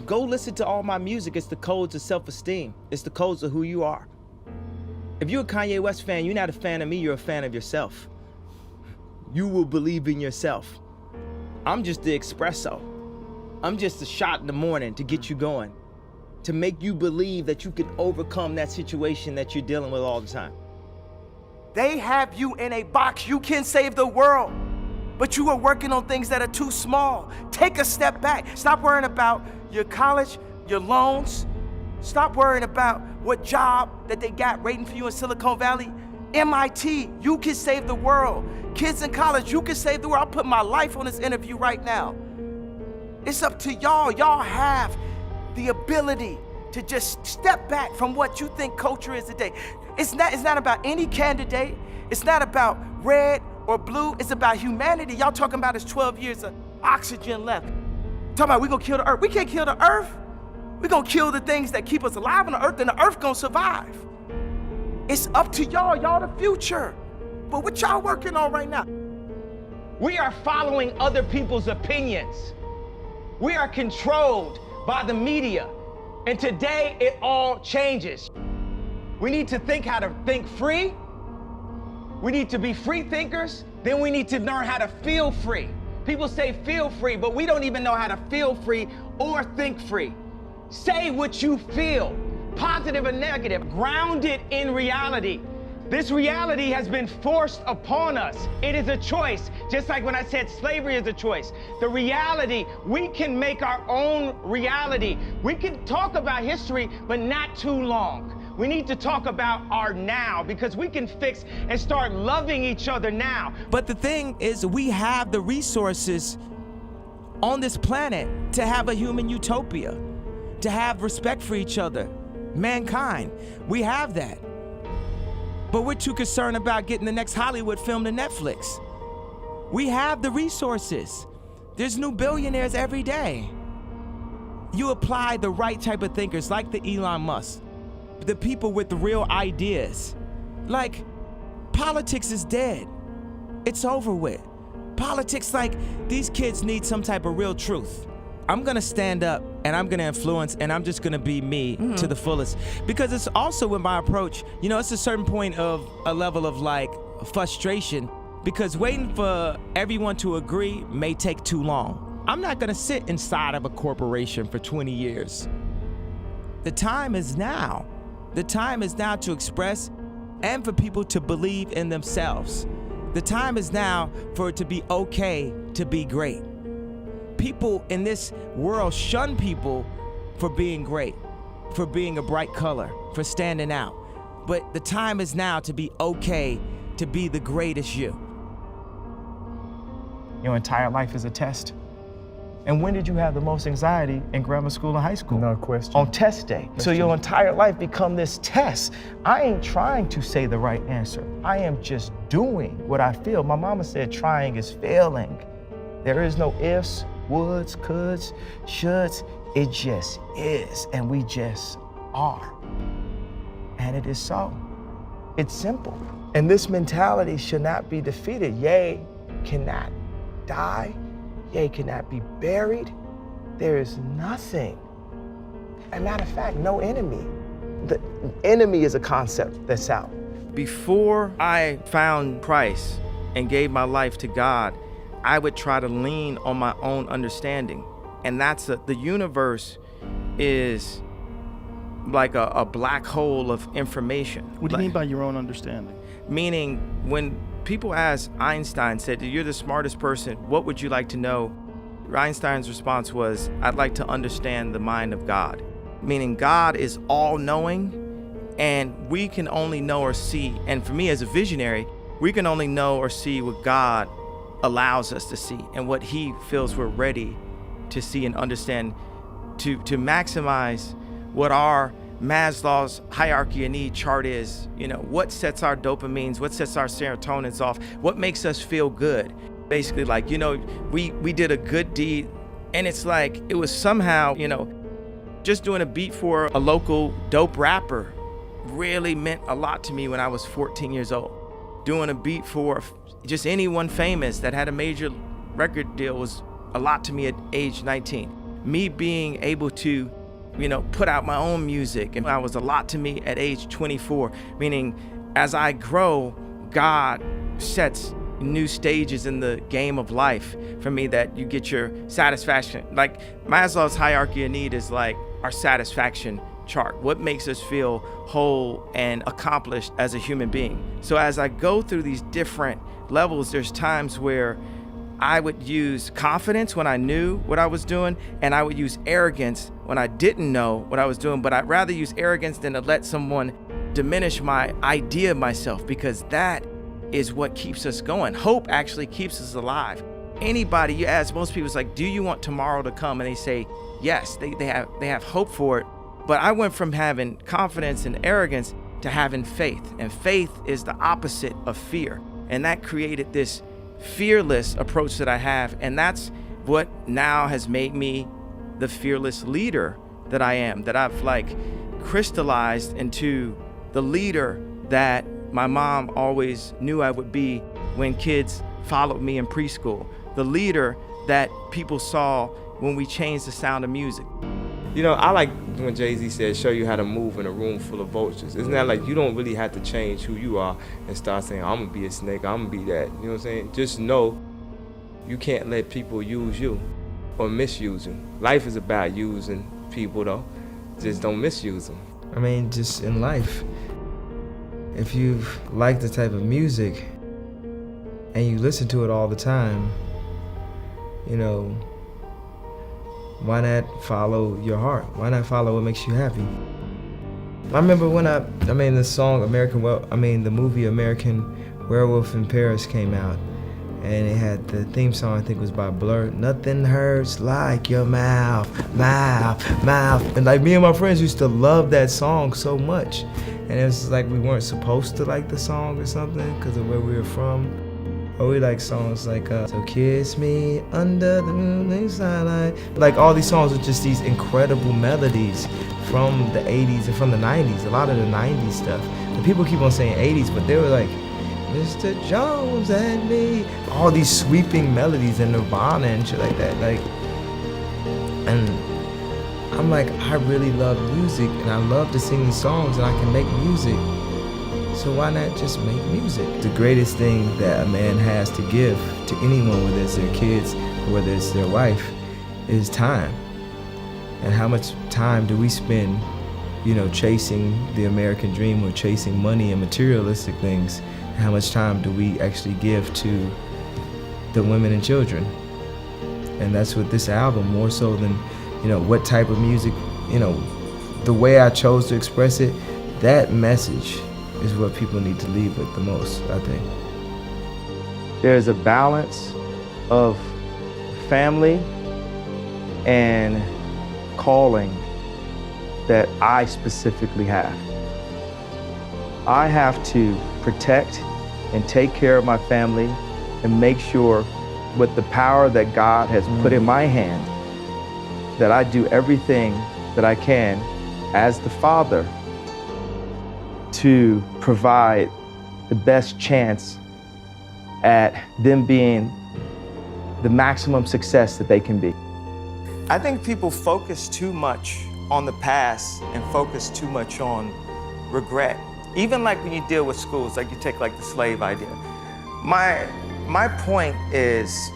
Go listen to all my music. It's the codes of self-esteem. It's the codes of who you are. If you're a Kanye West fan, you're not a fan of me, you're a fan of yourself. You will believe in yourself. I'm just the espresso. I'm just a shot in the morning to get you going, to make you believe that you can overcome that situation that you're dealing with all the time. They have you in a box. You can save the world, but you are working on things that are too small. Take a step back. Stop worrying about your college, your loans. Stop worrying about what job that they got waiting for you in Silicon Valley. MIT, you can save the world. Kids in college, you can save the world. I'm putting my life on this interview right now. It's up to y'all. Y'all have the ability to just step back from what you think culture is today. It's not about any candidate. It's not about red or blue. It's about humanity. Y'all talking about is 12 years of oxygen left. Talking about we gonna kill the earth. We can't kill the earth. We gonna kill the things that keep us alive on the earth, and the earth gonna survive. It's up to y'all. Y'all the future. But what y'all working on right now? We are following other people's opinions. We are controlled by the media. And today it all changes. We need to think how to think free. We need to be free thinkers. Then we need to learn how to feel free. People say feel free, but we don't even know how to feel free or think free. Say what you feel, positive or negative, grounded in reality. This reality has been forced upon us. It is a choice. Just like when I said slavery is a choice. The reality, we can make our own reality. We can talk about history, but not too long. We need to talk about our now, because we can fix and start loving each other now. But the thing is, we have the resources on this planet to have a human utopia, to have respect for each other, mankind. We have that. But we're too concerned about getting the next Hollywood film to Netflix. We have the resources. There's new billionaires every day. You apply the right type of thinkers, like the Elon Musk, the people with the real ideas. Like, politics is dead. It's over with. Politics, like, these kids need some type of real truth. I'm gonna stand up and I'm gonna influence, and I'm just gonna be me to the fullest. Because it's also with my approach, you know, it's a certain point of a level of like frustration, because waiting for everyone to agree may take too long. I'm not gonna sit inside of a corporation for 20 years. The time is now. The time is now to express and for people to believe in themselves. The time is now for it to be okay to be great. People in this world shun people for being great, for being a bright color, for standing out. But the time is now to be okay to be the greatest you. Your entire life is a test. And when did you have the most anxiety in grammar school and high school? No question. On test day. So your entire life become this test. I ain't trying to say the right answer. I am just doing what I feel. My mama said trying is failing. There is no ifs, woulds, coulds, shoulds. It just is, and we just are. And it is so. It's simple. And this mentality should not be defeated. Yea, cannot die. Yea, cannot be buried. There is nothing. As a matter of fact, no enemy. The enemy is a concept that's out. Before I found Christ and gave my life to God, I would try to lean on my own understanding. And that's the universe is like a black hole of information. What do you mean by your own understanding? Meaning, when people ask Einstein, said, you're the smartest person, what would you like to know? Einstein's response was, I'd like to understand the mind of God. Meaning God is all-knowing, and we can only know or see, and for me as a visionary, we can only know or see what God allows us to see and what he feels we're ready to see and understand, to maximize what our Maslow's hierarchy of need chart is. You know, what sets our dopamines, what sets our serotonins off, what makes us feel good. Basically, like, you know, we did a good deed, and it's like it was somehow, you know, just doing a beat for a local dope rapper really meant a lot to me when I was 14 years old. Doing a beat for just anyone famous that had a major record deal was a lot to me at age 19. me being able to, put out my own music. And that was a lot to me at age 24, meaning as I grow, God sets new stages in the game of life for me that you get your satisfaction. Like Maslow's hierarchy of need is like our satisfaction chart. What makes us feel whole and accomplished as a human being? So as I go through these different levels, there's times where I would use confidence when I knew what I was doing, and I would use arrogance when I didn't know what I was doing. But I'd rather use arrogance than to let someone diminish my idea of myself, because that is what keeps us going. Hope actually keeps us alive. Anybody you ask, most people, it's like, do you want tomorrow to come? And they say yes. They have hope for it. But I went from having confidence and arrogance to having faith. And faith is the opposite of fear. And that created this fearless approach that I have. And that's what now has made me the fearless leader that I am, that I've crystallized into the leader that my mom always knew I would be when kids followed me in preschool. The leader that people saw when we changed the sound of music. I like when Jay-Z said, show you how to move in a room full of vultures. Isn't that like you don't really have to change who you are and start saying, I'm gonna be a snake, I'm gonna be that. You know what I'm saying? Just know you can't let people use you or misuse you. Life is about using people though. Just don't misuse them. I mean, just in life, if you like the type of music and you listen to it all the time, why not follow your heart? Why not follow what makes you happy? I remember when the movie American Werewolf in Paris came out, and it had the theme song, I think it was by Blur, Nothing Hurts Like Your Mouth. And me and my friends used to love that song so much. And it was like we weren't supposed to like the song or something because of where we were from. Or we like songs like So Kiss Me Under the Moonlit Starlight. Like all these songs are just these incredible melodies from the 80s and from the 90s, a lot of the 90s stuff. And people keep on saying 80s, but they were like, Mr. Jones and me. All these sweeping melodies and Nirvana and shit like that. And I'm like, I really love music and I love to sing these songs and I can make music. So why not just make music? The greatest thing that a man has to give to anyone, whether it's their kids or whether it's their wife, is time. And how much time do we spend, chasing the American dream or chasing money and materialistic things? And how much time do we actually give to the women and children? And that's what this album, more so than, what type of music, the way I chose to express it, that message is what people need to leave with the most, I think. There's a balance of family and calling that I specifically have. I have to protect and take care of my family and make sure with the power that God has put in my hand that I do everything that I can as the father to provide the best chance at them being the maximum success that they can be. I think people focus too much on the past and focus too much on regret. Even when you deal with schools, you take the slave idea. My point is,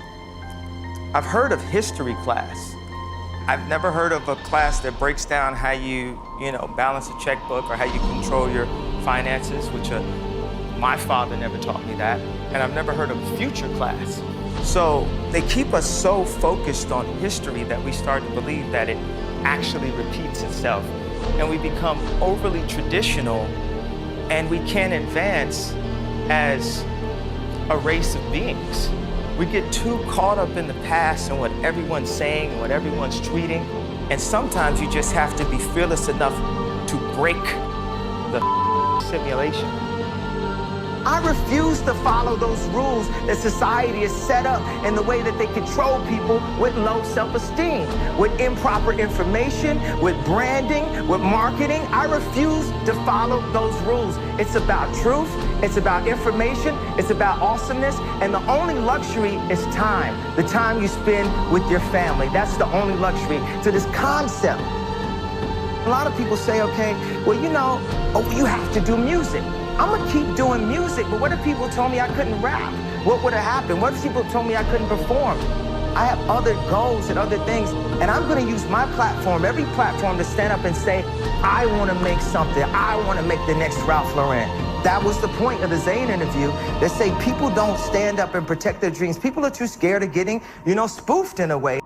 I've heard of history class. I've never heard of a class that breaks down how you, balance a checkbook or how you control your finances, which my father never taught me that. And I've never heard of a future class. So they keep us so focused on history that we start to believe that it actually repeats itself. And we become overly traditional and we can't advance as a race of beings. We get too caught up in the past and what everyone's saying, what everyone's tweeting. And sometimes you just have to be fearless enough to break the simulation. I refuse to follow those rules that society has set up in the way that they control people with low self-esteem, with improper information, with branding, with marketing. I refuse to follow those rules. It's about truth, it's about information, it's about awesomeness, and the only luxury is time. The time you spend with your family. That's the only luxury to this concept. A lot of people say, okay, well, you know, you have to do music. I'm gonna keep doing music, but what if people told me I couldn't rap? What would have happened? What if people told me I couldn't perform? I have other goals and other things, and I'm gonna use my platform, every platform, to stand up and say, I wanna make something. I wanna make the next Ralph Lauren. That was the point of the Zayn interview. They say people don't stand up and protect their dreams. People are too scared of getting, spoofed in a way.